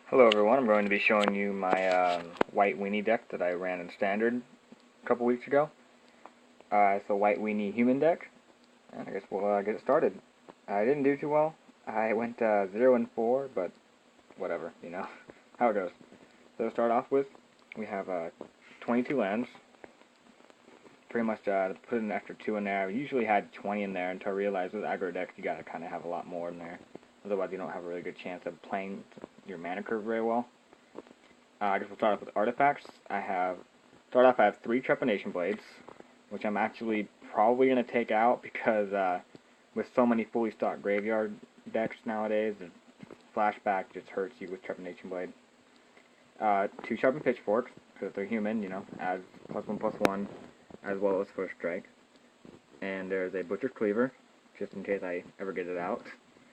Hello everyone, I'm going to be showing you my White Weenie deck that I ran in Standard a couple weeks ago. It's a White Weenie human deck, and I guess we'll get it started. I didn't do too well. I went 0-4, but whatever, you know, how it goes. So to start off with, we have 22 lands. Pretty much put an extra 2 in there. I usually had 20 in there until I realized with aggro decks you gotta kind of have a lot more in there. Otherwise you don't have a really good chance of playing your mana curve very well. I guess we'll start off with artifacts. I have 3 Trepanation Blades, which I'm actually probably going to take out because with so many fully stocked graveyard decks nowadays, the flashback just hurts you with Trepanation Blade. 2 Sharpened Pitchforks, because they're human, you know, adds +1/+1, as well as First Strike. And there's a Butcher's Cleaver, just in case I ever get it out.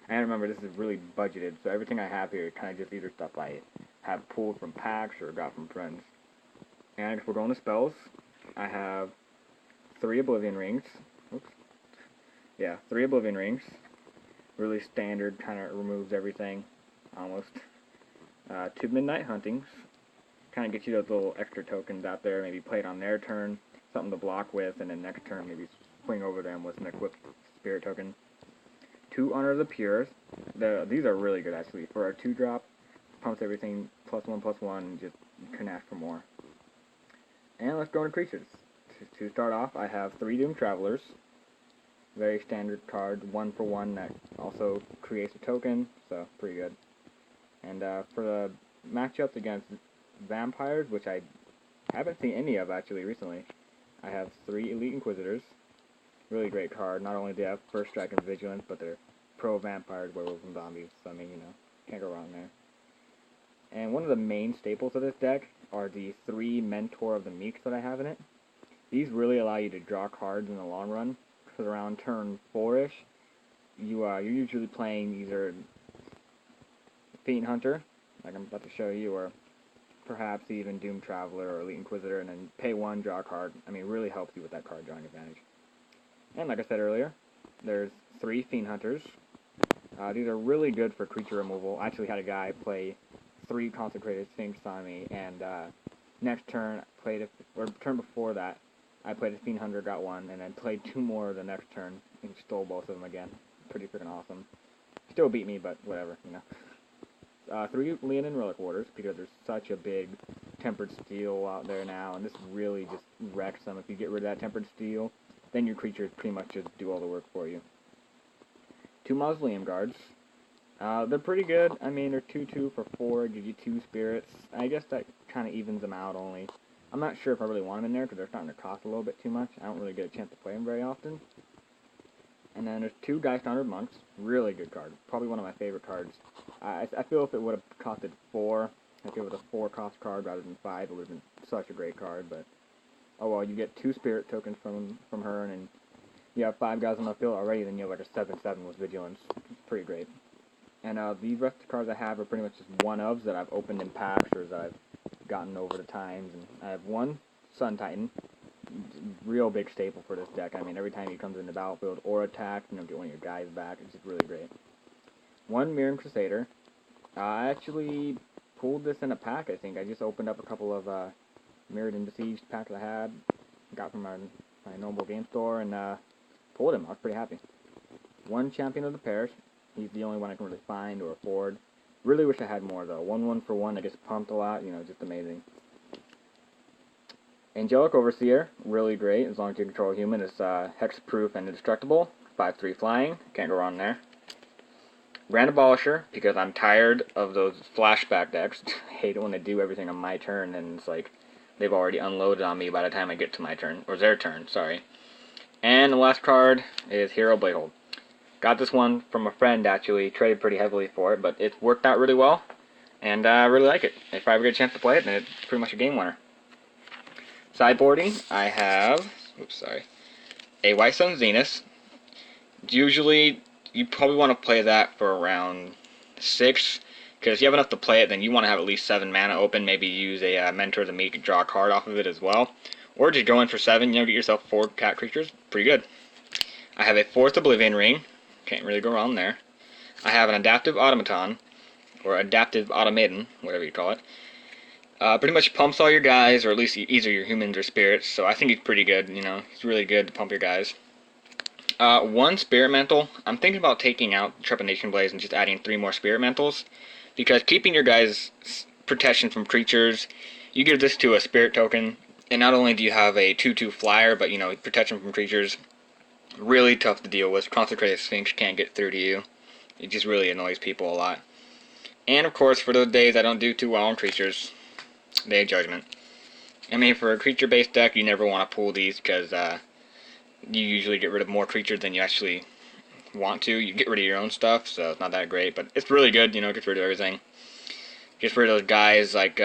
And remember, this is really budgeted, so everything I have here is kind of just either stuff I have pulled from packs or got from friends. And if we're going to spells, I have 3 Oblivion Rings. Oops. Yeah, 3 Oblivion Rings. Really standard, kind of removes everything, almost. 2 Midnight Huntings. Kind of gets you those little extra tokens out there, maybe play it on their turn, something to block with, and then next turn maybe swing over them with an equipped spirit token. 2 Honor of the Pure. These are really good, actually. For a 2-drop, pumps everything +1/+1, and just couldn't ask for more. And let's go into creatures. To start off, I have 3 Doomed Travelers. Very standard card, 1/1 that also creates a token, so pretty good. And for the matchups against vampires, which I haven't seen any of actually recently, I have 3 Elite Inquisitors. Really great card. Not only do they have First Strike and Vigilance, but they're pro-vampires, werewolves, and zombies. So, I mean, you know, can't go wrong there. And one of the main staples of this deck are the 3 Mentor of the Meeks that I have in it. These really allow you to draw cards in the long run, because around turn 4-ish, you're usually playing either Fiend Hunter, like I'm about to show you, or perhaps even Doomed Traveler or Elite Inquisitor, and then pay 1, draw a card. I mean, it really helps you with that card drawing advantage. And like I said earlier, there's 3 Fiend Hunters. These are really good for creature removal. I actually had a guy play 3 Consecrated Sphinx on me, and next turn, turn before that, I played a Fiend Hunter, got 1, and then played 2 more the next turn, and stole both of them again. Pretty freaking awesome. Still beat me, but whatever, you know. 3 Leonin Relic Warders, because there's such a big Tempered Steel out there now, and this really just wrecks them. If you get rid of that Tempered Steel, then your creatures pretty much just do all the work for you. 2 Mausoleum Guards. They're pretty good. I mean, they're 2/2 for 4, give you 2 spirits. I guess that kind of evens them out only. I'm not sure if I really want them in there because they're starting to cost a little bit too much. I don't really get a chance to play them very often. And then there's 2 Geist-Honored Monks. Really good card. Probably one of my favorite cards. I feel if it would have costed 4, if it was a 4-cost card rather than 5, it would have been such a great card, but oh well, you get 2 spirit tokens from her, and you have 5 guys on the field already, then you have like a 7/7 with Vigilance. It's pretty great. And these rest of the cards I have are pretty much just one-ofs that I've opened in packs or that I've gotten over the times. And I have 1 Sun Titan, real big staple for this deck. I mean, every time he comes in the battlefield or attack, you know, get one of your guys back. It's just really great. 1 Mirran Crusader. I actually pulled this in a pack, I think. I just opened up a couple of Mirrored and Besieged packs I had, got from my normal game store, and pulled him. I was pretty happy. 1 Champion of the Parish. He's the only one I can really find or afford. Really wish I had more, though. 1/1 that gets pumped a lot, you know, just amazing. Angelic Overseer, really great, as long as you control a human. It's hexproof and indestructible. 5/3 flying, can't go wrong there. Grand Abolisher, because I'm tired of those flashback decks. I hate it when they do everything on my turn, and it's like they've already unloaded on me by the time I get to my turn. Or their turn, sorry. And the last card is Hero Bladehold. Got this one from a friend, actually. Traded pretty heavily for it, but it's worked out really well. And I really like it. If I ever get a chance to play it, then it's pretty much a game winner. Sideboarding, I have a White Sun Zenith. Usually, you probably want to play that for around 6, because if you have enough to play it, then you want to have at least 7 mana open. Maybe use a Mentor of the Meek to draw a card off of it as well. Or just go in for 7, you know, get yourself 4 cat creatures. Pretty good. I have a 4th Oblivion Ring. Can't really go wrong there. I have an Adaptive Automaton. or Adaptive Automaton, whatever you call it. Pretty much pumps all your guys, or at least either your humans or spirits, so I think he's pretty good, you know, he's really good to pump your guys. One Spirit Mantle. I'm thinking about taking out Trepidation Blaze and just adding 3 more Spirit Mantles, because keeping your guys' protection from creatures, you give this to a Spirit token, and not only do you have a 2/2 flyer, but, you know, protection from creatures, really tough to deal with. Consecrated Sphinx can't get through to you. It just really annoys people a lot. And, of course, for those days I don't do too well on creatures, Day of Judgment. I mean, for a creature-based deck, you never want to pull these, because, you usually get rid of more creatures than you actually want to. You get rid of your own stuff, so it's not that great, but it's really good, you know, gets rid of everything. Gets rid of those guys like,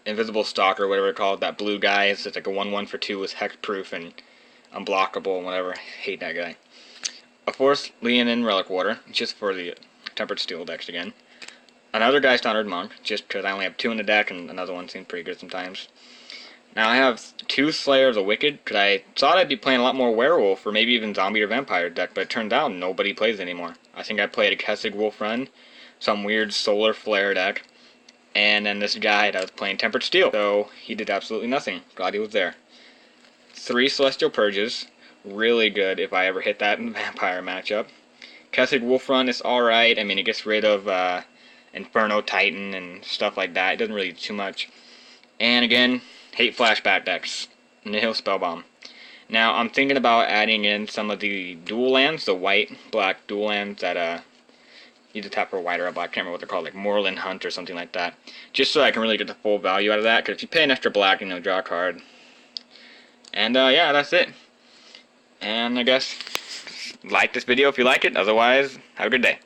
Invisible Stalker, whatever it's called, that blue guy. It's like a 1/1 for 2 with hexproof and unblockable and whatever. I hate that guy. Of course, Leonin Relic Water, just for the Tempered Steel decks again. Another Guy Standard Monk, just because I only have 2 in the deck, and another one seems pretty good sometimes. Now I have 2 Slayer of the Wicked, because I thought I'd be playing a lot more Werewolf, or maybe even Zombie or Vampire deck, but it turned out nobody plays anymore. I think I played a Kessig Wolf Run, some weird Solar Flare deck, and then this guy that was playing Tempered Steel, so he did absolutely nothing. Glad he was there. 3 Celestial Purges, really good if I ever hit that in the Vampire matchup. Kessig Wolf Run is alright. I mean, it gets rid of Inferno Titan and stuff like that. It doesn't really do too much. And again, hate flashback decks. Nihil Spellbomb. Now, I'm thinking about adding in some of the dual lands, the white-black dual lands that either tap for white or a black. I can't remember what they're called, like Moorland Hunt or something like that. Just so I can really get the full value out of that, because if you pay an extra black, you know, draw a card. And yeah, that's it. And I guess like this video if you like it. Otherwise, have a good day.